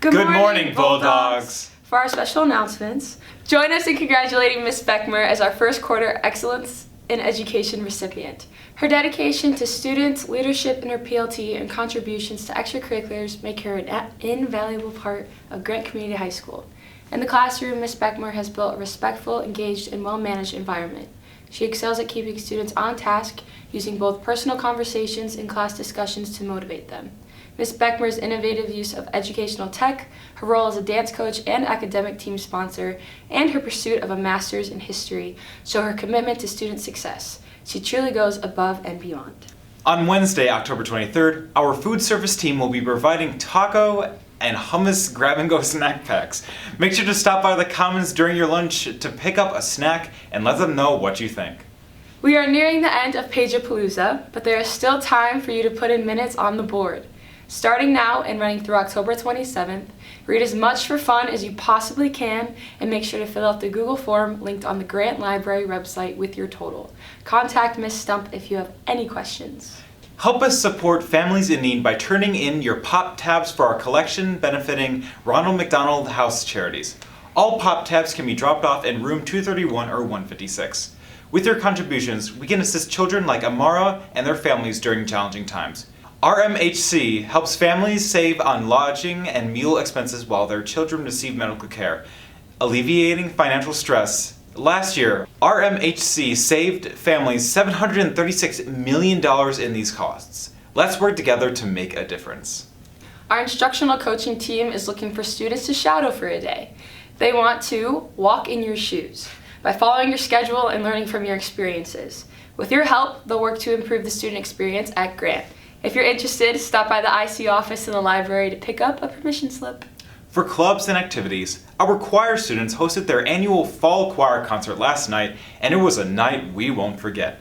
Good morning, Bulldogs! For our special announcements, join us in congratulating Miss Beckmer as our first quarter Excellence in Education recipient. Her dedication to students, leadership in her PLT, and contributions to extracurriculars make her an invaluable part of Grant Community High School. In the classroom, Miss Beckmer has built a respectful, engaged, and well-managed environment. She excels at keeping students on task, using both personal conversations and class discussions to motivate them. Ms. Beckmer's innovative use of educational tech, her role as a dance coach and academic team sponsor, and her pursuit of a master's in history show her commitment to student success. She truly goes above and beyond. On Wednesday, October 23rd, our food service team will be providing taco and hummus grab-and-go snack packs. Make sure to stop by the Commons during your lunch to pick up a snack and let them know what you think. We are nearing the end of Pagapalooza, but there is still time for you to put in minutes on the board. Starting now and running through October 27th, read as much for fun as you possibly can and make sure to fill out the Google form linked on the Grant Library website with your total. Contact Ms. Stump if you have any questions. Help us support families in need by turning in your pop tabs for our collection benefiting Ronald McDonald House Charities. All pop tabs can be dropped off in room 231 or 156. With your contributions, we can assist children like Amara and their families during challenging times. RMHC helps families save on lodging and meal expenses while their children receive medical care, alleviating financial stress. Last year, RMHC saved families $736 million in these costs. Let's work together to make a difference. Our instructional coaching team is looking for students to shadow for a day. They want to walk in your shoes by following your schedule and learning from your experiences. With your help, they'll work to improve the student experience at Grant. If you're interested, stop by the IC office in the library to pick up a permission slip. For clubs and activities, our choir students hosted their annual fall choir concert last night, and it was a night we won't forget.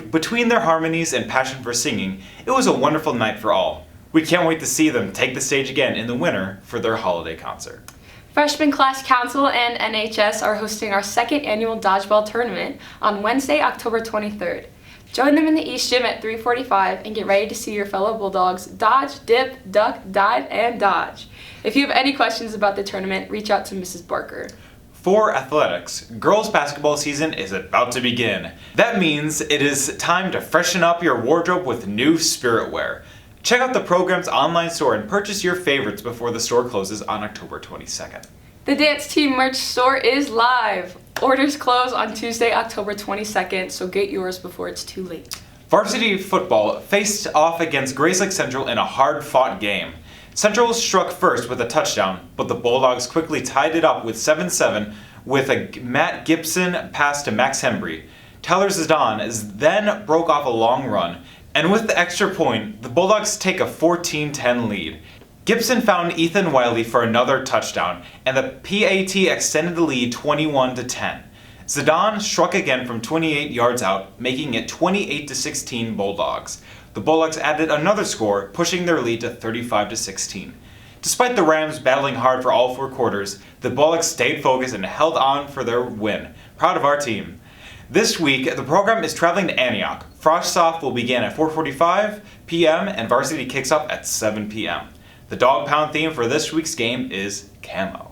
Between their harmonies and passion for singing, it was a wonderful night for all. We can't wait to see them take the stage again in the winter for their holiday concert. Freshman Class Council and NHS are hosting our second annual Dodgeball tournament on Wednesday, October 23rd. Join them in the East Gym at 3:45 and get ready to see your fellow Bulldogs dodge, dip, duck, dive, and dodge. If you have any questions about the tournament, reach out to Mrs. Barker. For athletics, girls basketball season is about to begin. That means it is time to freshen up your wardrobe with new spirit wear. Check out the program's online store and purchase your favorites before the store closes on October 22nd. The Dance Team merch store is live. Orders close on Tuesday, October 22nd, so get yours before it's too late. Varsity football faced off against Grayslake Central in a hard-fought game. Central struck first with a touchdown, but the Bulldogs quickly tied it up with 7-7 with a Matt Gibson pass to Max Hembry. Tyler Zidane then broke off a long run, and with the extra point, the Bulldogs take a 14-10 lead. Gibson found Ethan Wiley for another touchdown, and the PAT extended the lead 21-10. Zidane struck again from 28 yards out, making it 28-16 Bulldogs. The Bulldogs added another score, pushing their lead to 35-16. Despite the Rams battling hard for all four quarters, the Bulldogs stayed focused and held on for their win. Proud of our team. This week, the program is traveling to Antioch. Frost-Off will begin at 4:45 p.m. and varsity kicks off at 7 p.m. The Dog Pound theme for this week's game is camo.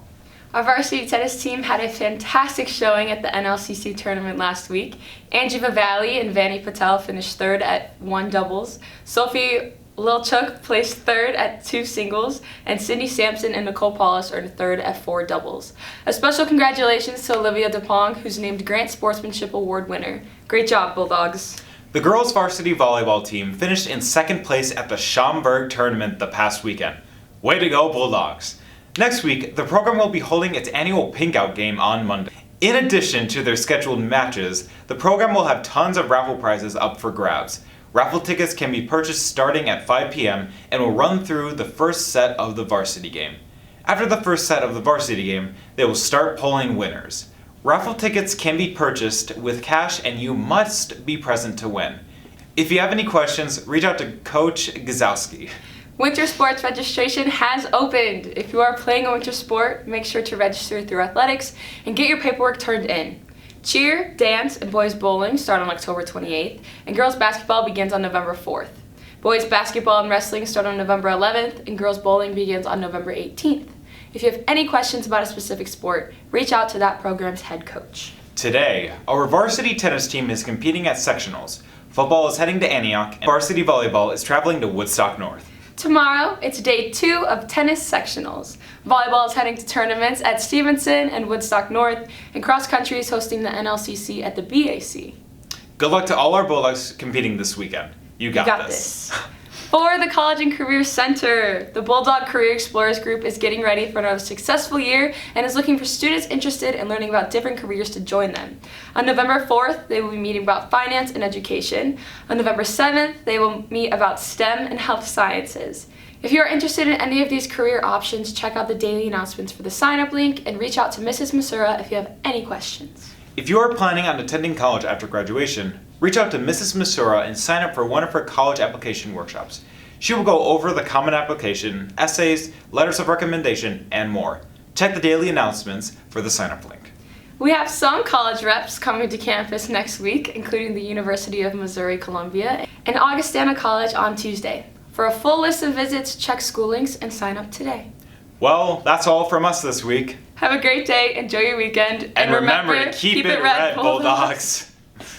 Our varsity tennis team had a fantastic showing at the NLCC tournament last week. Angie Valley and Vanny Patel finished third at 1 doubles. Sophie Lilchuk placed third at 2 singles, and Cindy Sampson and Nicole Paulus earned third at 4 doubles. A special congratulations to Olivia DePong, who's named Grant Sportsmanship Award winner. Great job, Bulldogs. The girls' varsity volleyball team finished in second place at the Schaumburg tournament the past weekend. Way to go, Bulldogs! Next week, the program will be holding its annual Pink Out game on Monday. In addition to their scheduled matches, the program will have tons of raffle prizes up for grabs. Raffle tickets can be purchased starting at 5 p.m. and will run through the first set of the varsity game. After the first set of the varsity game, they will start pulling winners. Raffle tickets can be purchased with cash and you must be present to win. If you have any questions, reach out to Coach Gazowski. Winter sports registration has opened. If you are playing a winter sport, make sure to register through athletics and get your paperwork turned in. Cheer, dance, and boys bowling start on October 28th, and girls basketball begins on November 4th. Boys basketball and wrestling start on November 11th, and girls bowling begins on November 18th. If you have any questions about a specific sport, reach out to that program's head coach. Today, our varsity tennis team is competing at sectionals. Football is heading to Antioch, and varsity volleyball is traveling to Woodstock North. Tomorrow, it's day 2 of tennis sectionals. Volleyball is heading to tournaments at Stevenson and Woodstock North, and cross country is hosting the NLCC at the BAC. Good luck to all our Bulldogs competing this weekend. You got this. For the College and Career Center, the Bulldog Career Explorers Group is getting ready for another successful year and is looking for students interested in learning about different careers to join them. On November 4th, they will be meeting about finance and education. On November 7th, they will meet about STEM and health sciences. If you are interested in any of these career options, check out the daily announcements for the sign-up link and reach out to Mrs. Masura if you have any questions. If you are planning on attending college after graduation, reach out to Mrs. Masura and sign up for one of her college application workshops. She will go over the common application, essays, letters of recommendation, and more. Check the daily announcements for the sign-up link. We have some college reps coming to campus next week, including the University of Missouri-Columbia and Augustana College on Tuesday. For a full list of visits, check school links and sign up today. Well, that's all from us this week. Have a great day, enjoy your weekend, And remember to keep it red, Bulldogs.